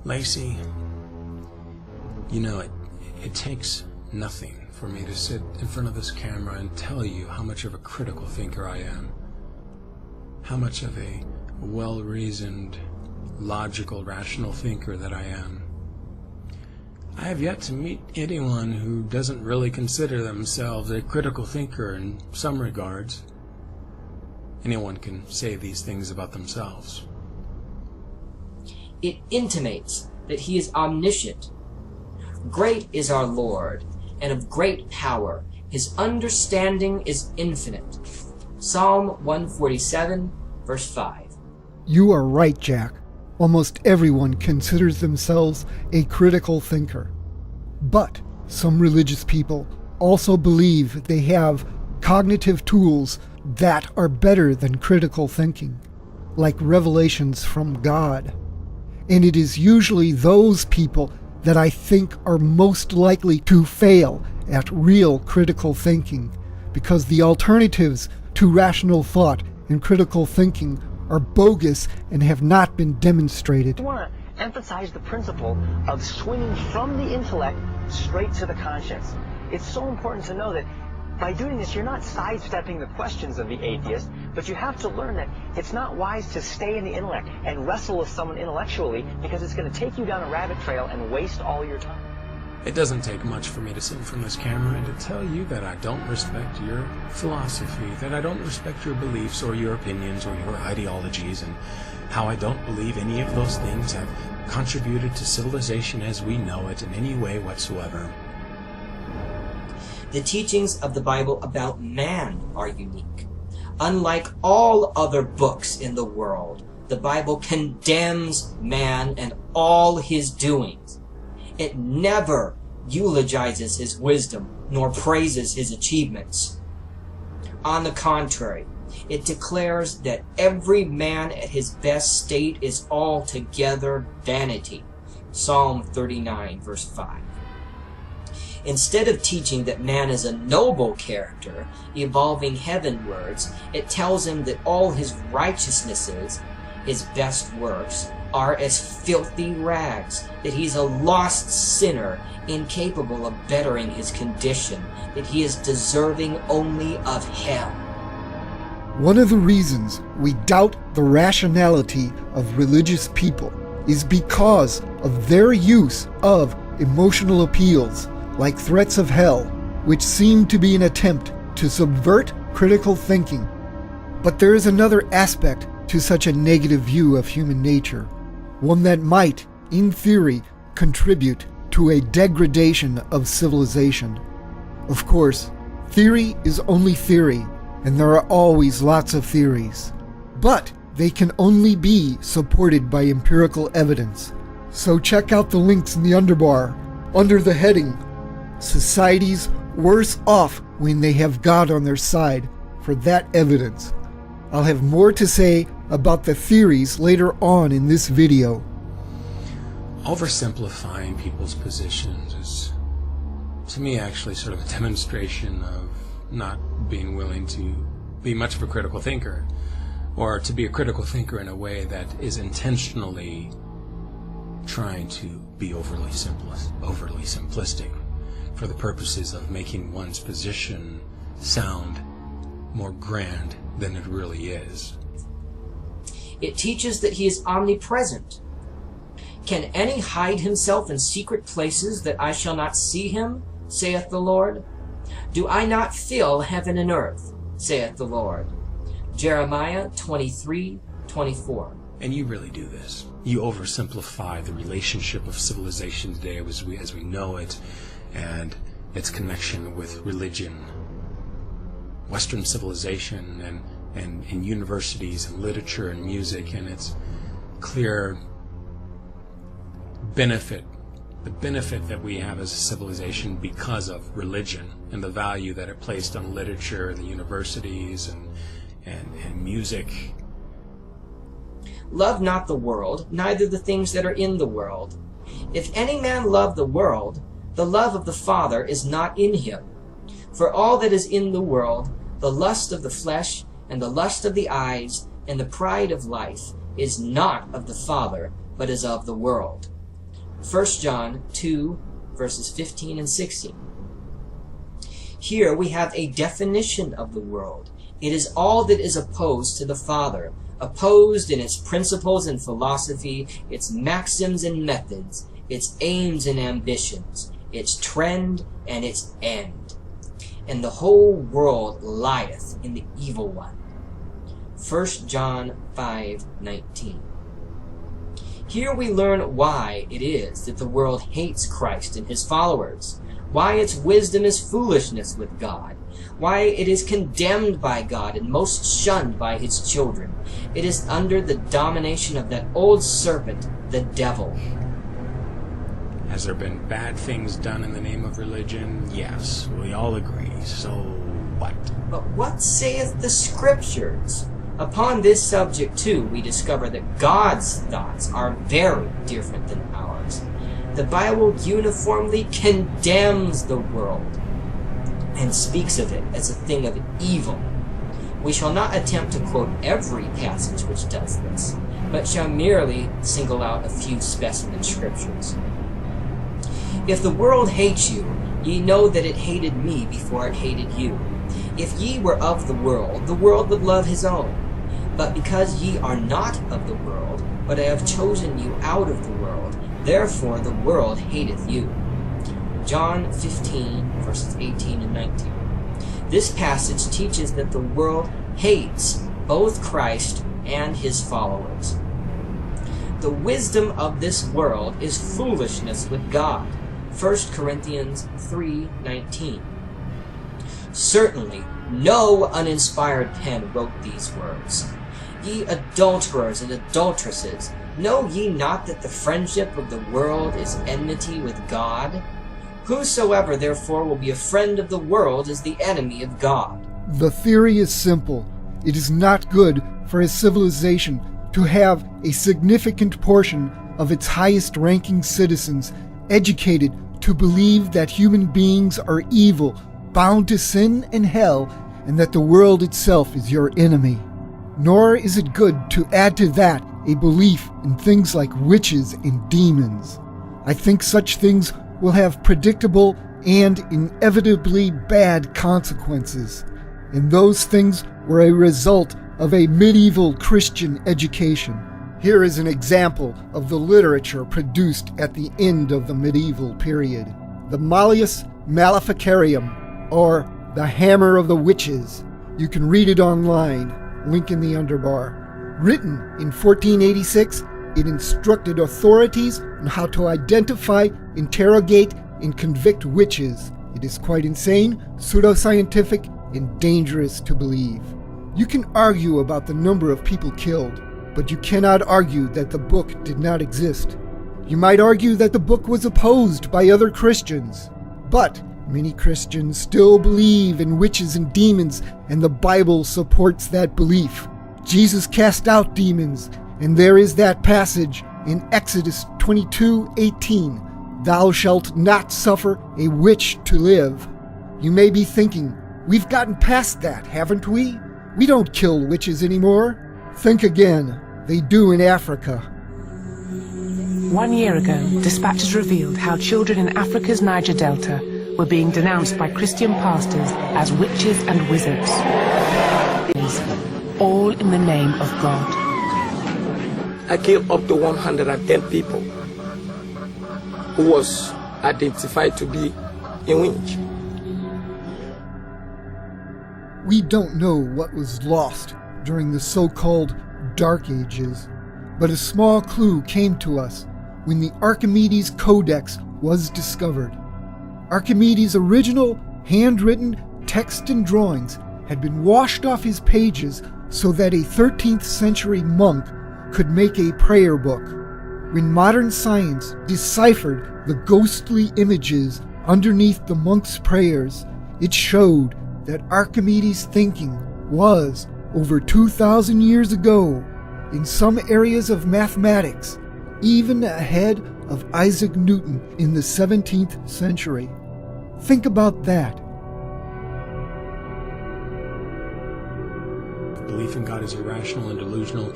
Lacey, you know, it takes nothing for me to sit in front of this camera and tell you how much of a critical thinker I am. How much of a well-reasoned, logical, rational thinker that I am. I have yet to meet anyone who doesn't really consider themselves a critical thinker in some regards. Anyone can say these things about themselves. It intimates that he is omniscient. Great is our Lord, and of great power. His understanding is infinite. Psalm 147, verse 5. You are right, Jack. Almost everyone considers themselves a critical thinker. But some religious people also believe they have cognitive tools that are better than critical thinking, like revelations from God. And it is usually those people that I think are most likely to fail at real critical thinking, because the alternatives to rational thought and critical thinking are bogus and have not been demonstrated. I want to emphasize the principle of swinging from the intellect straight to the conscience. It's so important to know that by doing this, you're not sidestepping the questions of the atheist, but you have to learn that it's not wise to stay in the intellect and wrestle with someone intellectually, because it's going to take you down a rabbit trail and waste all your time. It doesn't take much for me to sit in front of this camera and to tell you that I don't respect your philosophy, that I don't respect your beliefs or your opinions or your ideologies, and how I don't believe any of those things have contributed to civilization as we know it in any way whatsoever. The teachings of the Bible about man are unique. Unlike all other books in the world, the Bible condemns man and all his doings. It never eulogizes his wisdom, nor praises his achievements. On the contrary, it declares that every man at his best state is altogether vanity. Psalm 39, verse 5. Instead of teaching that man is a noble character, evolving heavenwards, it tells him that all his righteousnesses, his best works, are as filthy rags, that he's a lost sinner, incapable of bettering his condition, that he is deserving only of hell. One of the reasons we doubt the rationality of religious people is because of their use of emotional appeals, like threats of hell, which seem to be an attempt to subvert critical thinking. But there is another aspect to such a negative view of human nature, one that might, in theory, contribute to a degradation of civilization. Of course, theory is only theory, and there are always lots of theories. But they can only be supported by empirical evidence. So check out the links in the underbar, under the heading, Societies Worse Off When They Have God on Their Side, for that evidence. I'll have more to say about the theories later on in this video. Oversimplifying people's positions is, to me, actually sort of a demonstration of not being willing to be much of a critical thinker, or to be a critical thinker in a way that is intentionally trying to be overly simplistic for the purposes of making one's position sound more grand than it really is. It teaches that he is omnipresent. Can any hide himself in secret places that I shall not see him, saith the Lord? Do I not fill heaven and earth, saith the Lord? Jeremiah 23:24. And you really do this. You oversimplify the relationship of civilization today as we know it, and its connection with religion, Western civilization, and universities and literature and music, and its clear benefit, the benefit that we have as a civilization because of religion and the value that it placed on literature and the universities and music. Love not the world, neither the things that are in the world. If any man love the world, the love of the Father is not in him. For all that is in the world, the lust of the flesh, and the lust of the eyes, and the pride of life, is not of the Father, but is of the world. 1 John 2, verses 15 and 16. Here we have a definition of the world. It is all that is opposed to the Father, opposed in its principles and philosophy, its maxims and methods, its aims and ambitions, its trend and its end. And the whole world lieth in the evil one. 1 John 5:19. Here we learn why it is that the world hates Christ and his followers, why its wisdom is foolishness with God, why it is condemned by God and most shunned by his children. It is under the domination of that old serpent, the devil. Has there been bad things done in the name of religion? Yes, we all agree. So what? But what saith the Scriptures? Upon this subject, too, we discover that God's thoughts are very different than ours. The Bible uniformly condemns the world and speaks of it as a thing of evil. We shall not attempt to quote every passage which does this, but shall merely single out a few specimen scriptures. If the world hates you, ye know that it hated me before it hated you. If ye were of the world would love his own. But because ye are not of the world, but I have chosen you out of the world, therefore the world hateth you. John 15, verses 18 and 19. This passage teaches that the world hates both Christ and his followers. The wisdom of this world is foolishness with God. 1 Corinthians 3:19. Certainly, no uninspired pen wrote these words. Ye adulterers and adulteresses, know ye not that the friendship of the world is enmity with God? Whosoever therefore will be a friend of the world is the enemy of God. The theory is simple. It is not good for a civilization to have a significant portion of its highest-ranking citizens educated to believe that human beings are evil, bound to sin and hell, and that the world itself is your enemy. Nor is it good to add to that a belief in things like witches and demons. I think such things will have predictable and inevitably bad consequences, and those things were a result of a medieval Christian education. Here is an example of the literature produced at the end of the medieval period. The Malleus Maleficarum, or The Hammer of the Witches. You can read it online, link in the underbar. Written in 1486, it instructed authorities on how to identify, interrogate, and convict witches. It is quite insane, pseudoscientific, and dangerous to believe. You can argue about the number of people killed, but you cannot argue that the book did not exist. You might argue that the book was opposed by other Christians, but many Christians still believe in witches and demons, and the Bible supports that belief. Jesus cast out demons, and there is that passage in Exodus 22:18, "Thou shalt not suffer a witch to live." You may be thinking, we've gotten past that, haven't we? We don't kill witches anymore. Think again. They do in Africa. 1 year ago, dispatches revealed how children in Africa's Niger Delta were being denounced by Christian pastors as witches and wizards, all in the name of God. I killed up to 110 people who was identified to be a witch. We don't know what was lost during the so-called Dark Ages, but a small clue came to us when the Archimedes Codex was discovered. Archimedes' original handwritten text and drawings had been washed off his pages so that a 13th century monk could make a prayer book. When modern science deciphered the ghostly images underneath the monk's prayers, it showed that Archimedes' thinking was, over 2,000 years ago, in some areas of mathematics, even ahead of Isaac Newton in the 17th century. Think about that. Belief in God is irrational and delusional.